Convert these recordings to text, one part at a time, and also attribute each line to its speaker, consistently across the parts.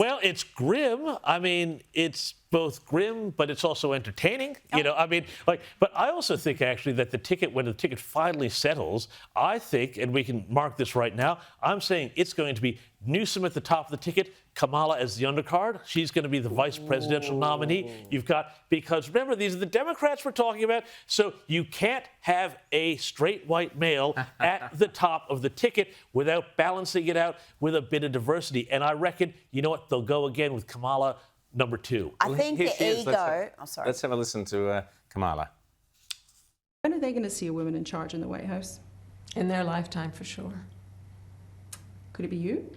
Speaker 1: Well, it's grim. I mean, it's both grim, but it's also entertaining. You know, I mean, like, but I also think actually that when the ticket finally settles, I think, and we can mark this right now, I'm saying it's going to be Newsom at the top of the ticket, Kamala as the undercard. She's going to be the vice presidential nominee. You've got, because remember, these are the Democrats we're talking about, so you can't have a straight white male at the top of the ticket without balancing it out with a bit of diversity. And I reckon, you know what, they'll go again with Kamala number 2.
Speaker 2: I think the ego...
Speaker 3: Let's have a listen to Kamala.
Speaker 4: When are they going to see a woman in charge in the White House?
Speaker 5: In their lifetime, for sure.
Speaker 4: Could it be you?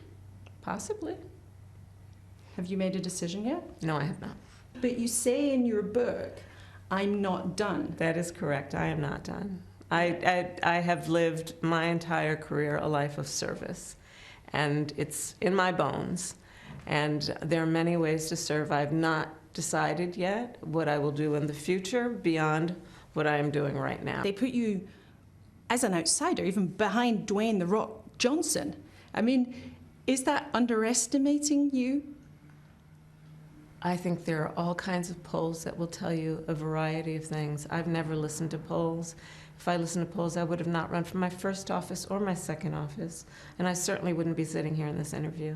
Speaker 5: Possibly.
Speaker 4: Have you made a decision yet?
Speaker 5: No, I have not.
Speaker 4: But you say in your book, I'm not done.
Speaker 5: That is correct. I am not done. I have lived my entire career a life of service, and it's in my bones. And there are many ways to serve. I've not decided yet what I will do in the future beyond what I am doing right now.
Speaker 4: They put you as an outsider, even behind Dwayne "The Rock" Johnson. I mean, is that underestimating you?
Speaker 5: I think there are all kinds of polls that will tell you a variety of things. I've never listened to polls. If I listened to polls, I would have not run for my first office or my second office. And I certainly wouldn't be sitting here in this interview.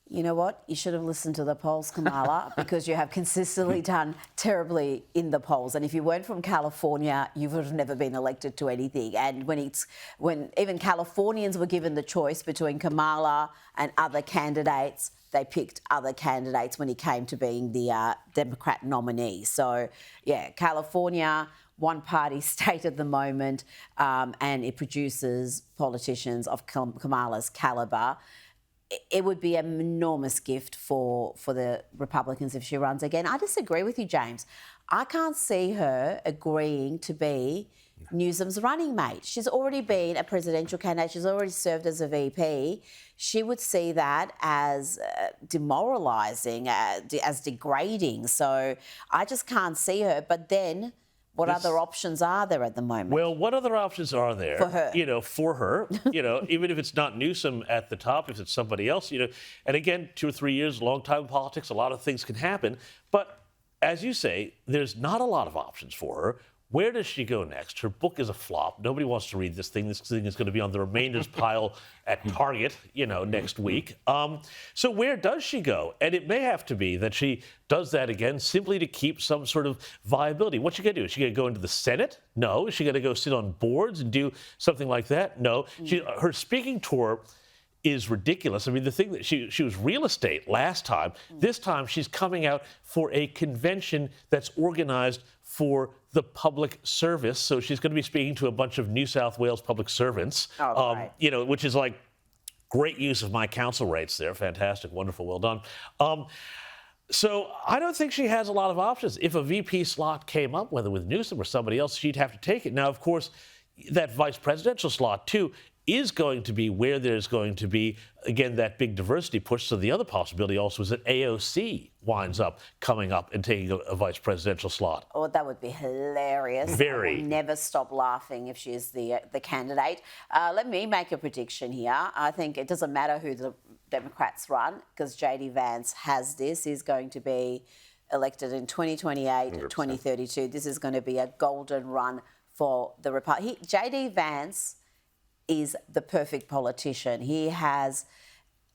Speaker 2: You know what? You should have listened to the polls, Kamala, because you have consistently done terribly in the polls. And if you weren't from California, you would have never been elected to anything. And when even Californians were given the choice between Kamala and other candidates, they picked other candidates when it came to being the Democrat nominee. So, yeah, California, one-party state at the moment, and it produces politicians of Kamala's calibre. It would be an enormous gift for the Republicans if she runs again. I disagree with you, James. I can't see her agreeing to be Newsom's running mate. She's already been a presidential candidate. She's already served as a VP. She would see that as demoralising, as degrading. So I just can't see her. But then... what other options are there at the moment?
Speaker 1: Well, what other options are there?
Speaker 2: For her.
Speaker 1: You know, for her, you know, even if it's not Newsom at the top, if it's somebody else, you know. And again, 2 or 3 years, long time in politics, a lot of things can happen. But as you say, there's not a lot of options for her. Where does she go next? Her book is a flop. Nobody wants to read this thing. This thing is going to be on the remainders pile at Target, you know, next week. So where does she go? And it may have to be that she does that again simply to keep some sort of viability. What's she going to do? Is she going to go into the Senate? No. Is she going to go sit on boards and do something like that? No. Her speaking tour is ridiculous. I mean, the thing that she was real estate last time. This time she's coming out for a convention that's organized for the public service. So she's going to be speaking to a bunch of New South Wales public servants,
Speaker 2: right.
Speaker 1: you know, which is like great use of my council rates there. Fantastic, wonderful, well done. So I don't think she has a lot of options. If a VP slot came up, whether with Newsom or somebody else, she'd have to take it. Now, of course, that vice presidential slot, too, is going to be where there's going to be, again, that big diversity push. So the other possibility also is that AOC winds up coming up and taking a vice presidential slot.
Speaker 2: Oh, that would be hilarious.
Speaker 1: Very.
Speaker 2: I will never stop laughing if she's the candidate. Let me make a prediction here. I think it doesn't matter who the Democrats run, because JD Vance has this. He's going to be elected in 2028, 100%. 2032. This is going to be a golden run for the Republic. JD Vance is the perfect politician. He has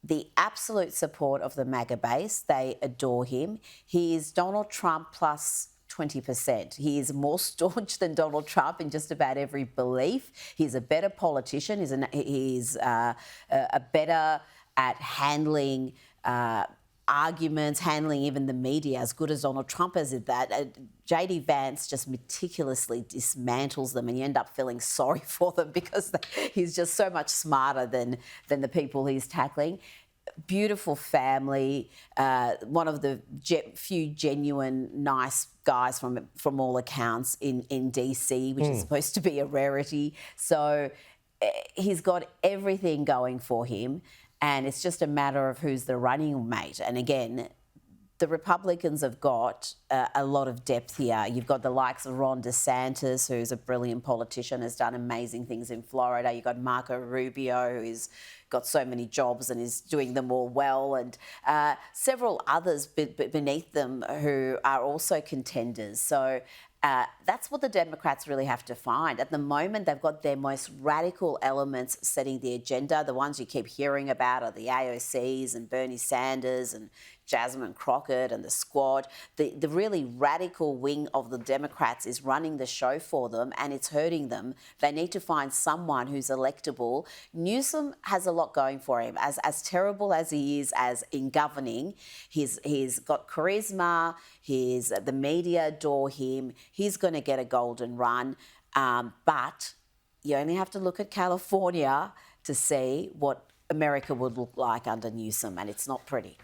Speaker 2: the absolute support of the MAGA base. They adore him. He is Donald Trump plus 20%. He is more staunch than Donald Trump in just about every belief. He's a better politician. He's a better at handling arguments, handling even the media, as good as Donald Trump is at that. JD Vance just meticulously dismantles them, and you end up feeling sorry for them because he's just so much smarter than the people he's tackling. Beautiful family, one of the few genuine nice guys from all accounts in DC, which is supposed to be a rarity. So he's got everything going for him. And it's just a matter of who's the running mate. And again, the Republicans have got a lot of depth here. You've got the likes of Ron DeSantis, who's a brilliant politician, has done amazing things in Florida. You've got Marco Rubio, got so many jobs and is doing them all well, and several others beneath them who are also contenders. So that's what the Democrats really have to find. At the moment, they've got their most radical elements setting the agenda. The ones you keep hearing about are the AOCs and Bernie Sanders and Jasmine Crockett and the Squad. The really radical wing of the Democrats is running the show for them, and it's hurting them. They need to find someone who's electable. Newsom has a lot going for him. As terrible as he is as in governing, he's got charisma. The media adore him. He's going to get a golden run. But you only have to look at California to see what America would look like under Newsom, and it's not pretty.